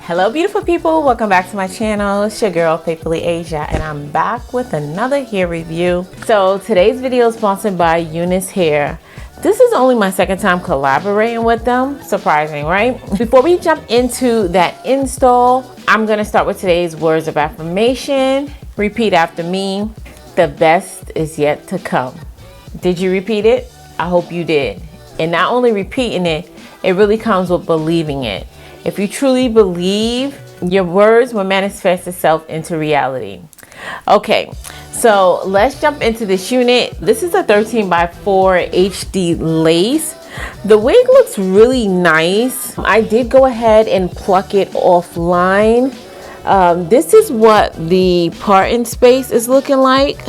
Hello beautiful people, welcome back to my channel. It's your girl Faithfully Asia and I'm back with another hair review. So today's video is sponsored by UNice Hair. This is only my second time collaborating with them. Surprising, right? Before we jump into that install, I'm gonna start with today's words of affirmation. Repeat after me. The best is yet to come. Did you repeat it? I hope you did. And not only repeating it, it really comes with believing it. If you truly believe, your words will manifest itself into reality. Okay, so let's jump into this unit. This is a 13 by 4 HD lace. The wig looks really nice. I did go ahead and pluck it offline. This is what the parting space is looking like.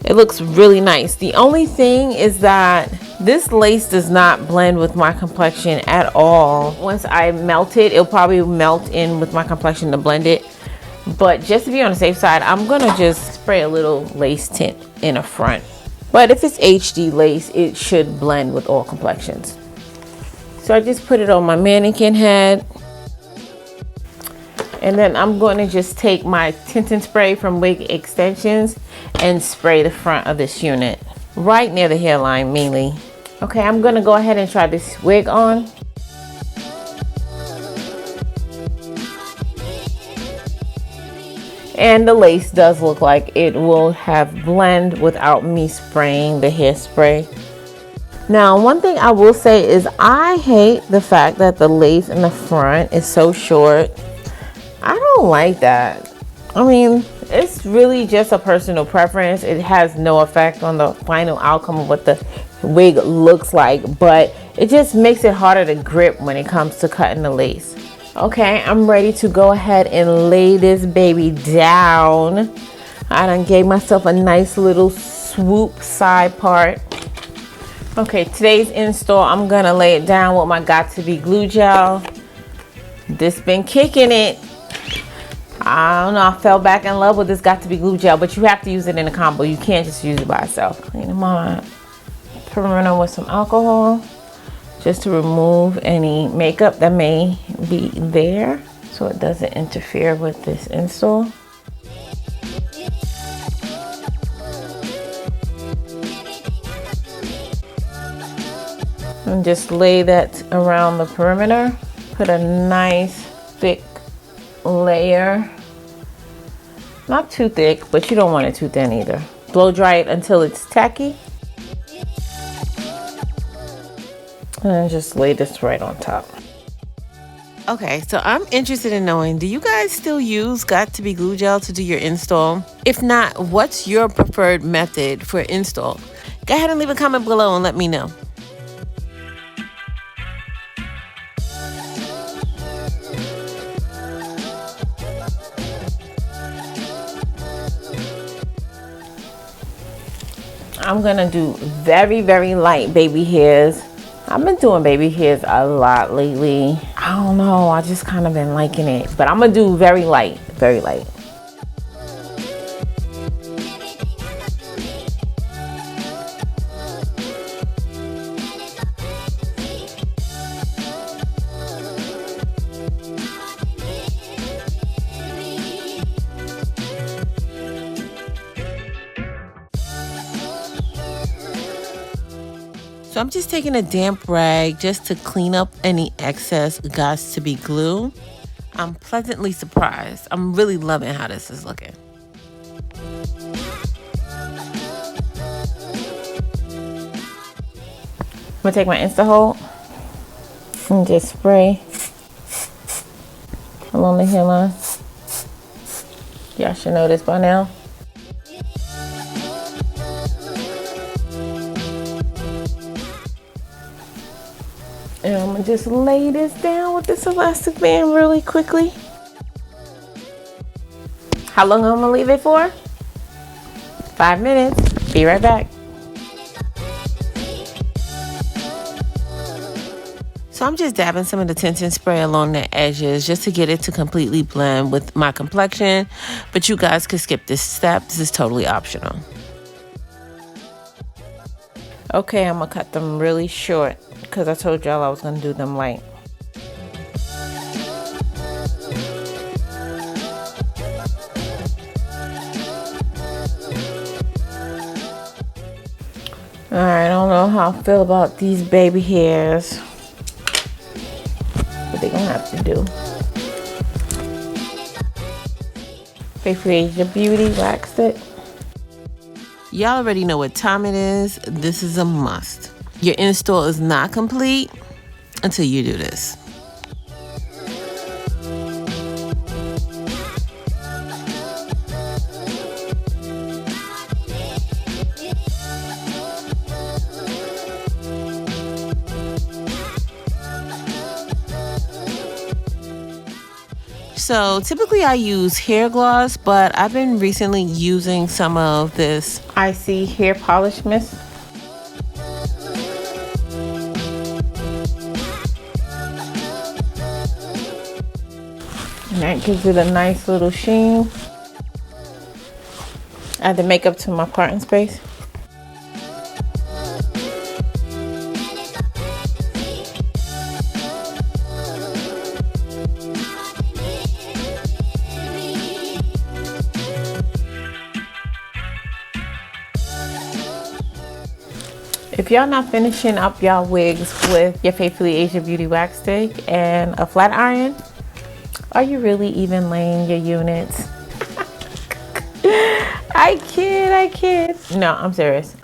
It looks really nice. The only thing is that this lace does not blend with my complexion at all. Once I melt it, it'll probably melt in with my complexion to blend it. But just to be on the safe side, I'm gonna just spray a little lace tint in the front. But if it's HD lace, it should blend with all complexions. So I just put it on my mannequin head. And then I'm going to just take my tinting spray from Wig Extensions and spray the front of this unit, right near the hairline mainly. Okay, I'm gonna go ahead and try this wig on. And the lace does look like it will have blend without me spraying the hairspray. Now, one thing I will say is I hate the fact that the lace in the front is so short. I don't like that. I mean, it's really just a personal preference. It has no effect on the final outcome of what the wig looks like, but it just makes it harder to grip when it comes to cutting the lace. Okay, I'm ready to go ahead and lay this baby down. I done gave myself a nice little swoop side part. Okay, today's install, I'm gonna lay it down with my Got To Be glue gel. This been kicking it. I don't know, I fell back in love with this Got To Be glue gel, but you have to use it in a combo. You can't just use it by itself. Clean my perimeter with some alcohol just to remove any makeup that may be there so it doesn't interfere with this install. And just lay that around the perimeter. Put a nice thick layer. Not too thick, but you don't want it too thin either. Blow dry it until it's tacky. And just lay this right on top. Okay, so I'm interested in knowing, do you guys still use Got To Be glue gel to do your install? If not, what's your preferred method for install? Go ahead and leave a comment below and let me know. I'm gonna do very, very light baby hairs. I've been doing baby hairs a lot lately. I don't know, I just kind of been liking it. But I'm gonna do very light, very light. So I'm just taking a damp rag just to clean up any excess Got To Be glue. I'm pleasantly surprised. I'm really loving how this is looking. I'm gonna take my Insta-Hold and just spray along the hairline. Y'all should know this by now. And I'm gonna just lay this down with this elastic band really quickly. How long I'm gonna leave it for? 5 minutes. Be right back. So I'm just dabbing some of the tinting spray along the edges just to get it to completely blend with my complexion. But you guys could skip this step. This is totally optional. Okay, I'm gonna cut them really short because I told y'all I was gonna do them light. Alright, I don't know how I feel about these baby hairs, but they're gonna have to do. Faithfully Asia Beauty waxed it. Y'all already know what time it is. This is a must. Your install is not complete until you do this. So typically I use hair gloss, but I've been recently using some of this Icy hair polish mist. And that gives it a nice little sheen. Add the makeup to my parting space. If y'all not finishing up y'all wigs with your Faithfully Asia Beauty wax stick and a flat iron, are you really even laying your units? I kid. No, I'm serious.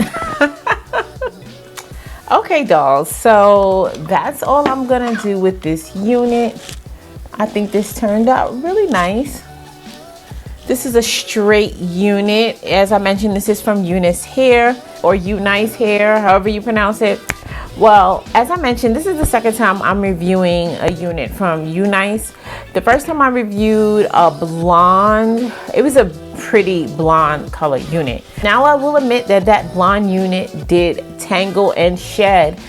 Okay, dolls, so that's all I'm gonna do with this unit. I think this turned out really nice. This is a straight unit. As I mentioned, this is from UNice Hair or UNice Hair, however you pronounce it. Well, as I mentioned, this is the second time I'm reviewing a unit from UNice. The first time I reviewed a blonde, it was a pretty blonde color unit. Now I will admit that that blonde unit did tangle and shed,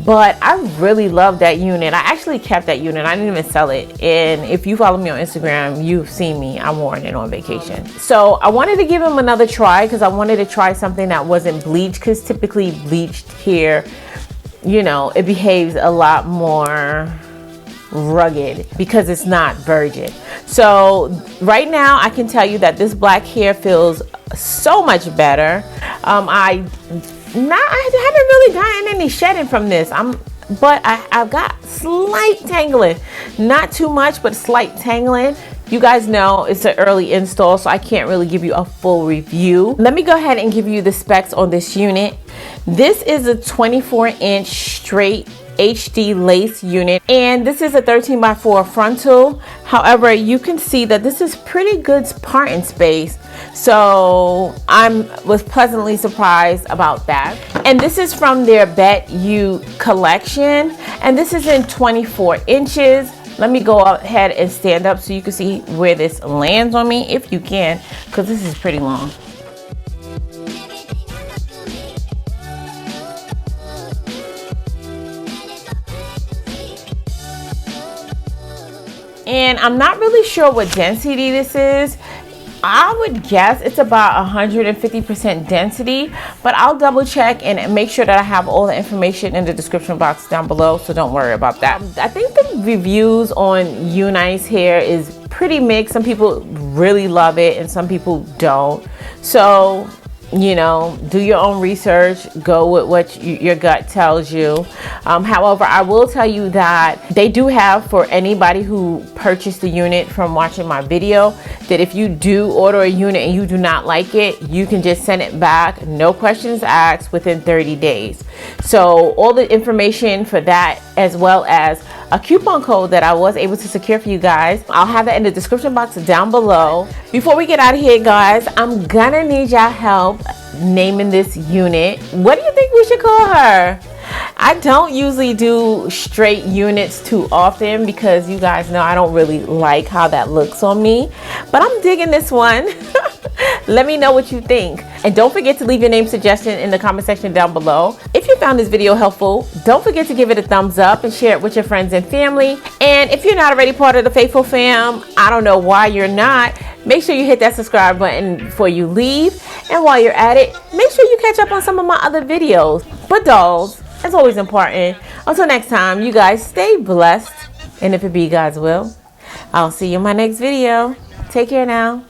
but I really love that unit. I actually kept that unit. I didn't even sell it. And if you follow me on Instagram, you've seen me. I wore it on vacation. So I wanted to give him another try because I wanted to try something that wasn't bleached, because typically bleached hair, you know, it behaves a lot more rugged because it's not virgin. So right now I can tell you that this black hair feels so much better. I haven't really gotten any shedding from this. But I've got slight tangling, not too much, but slight tangling. You guys know it's an early install, so I can't really give you a full review. Let me go ahead and give you the specs on this unit. This is a 24-inch straight HD lace unit, and this is a 13x4 frontal. However, you can see that this is pretty good parting space, so was pleasantly surprised about that. And this is from their Bet You collection, and this is in 24 inches. Let me go ahead and stand up so you can see where this lands on me, if you can, because this is pretty long. And I'm not really sure what density this is. I would guess it's about 150% density, but I'll double check and make sure that I have all the information in the description box down below, so don't worry about that. I think the reviews on UNice Hair is pretty mixed. Some people really love it and some people don't. So, you know, do your own research, go with what your gut tells you. However, I will tell you that they do have, for anybody who purchased the unit from watching my video, that if you do order a unit and you do not like it, you can just send it back, no questions asked, within 30 days. So all the information for that, as well as a coupon code that I was able to secure for you guys, I'll have that in the description box down below. Before we get out of here, guys, I'm gonna need y'all help naming this unit. What do you think we should call her? I don't usually do straight units too often because you guys know I don't really like how that looks on me, but I'm digging this one. Let me know what you think. And don't forget to leave your name suggestion in the comment section down below. If you found this video helpful, don't forget to give it a thumbs up and share it with your friends and family. And if you're not already part of the Faithful fam, I don't know why you're not, make sure you hit that subscribe button before you leave. And while you're at it, make sure you catch up on some of my other videos. But dolls, it's always important. Until next time, you guys stay blessed. And if it be God's will, I'll see you in my next video. Take care now.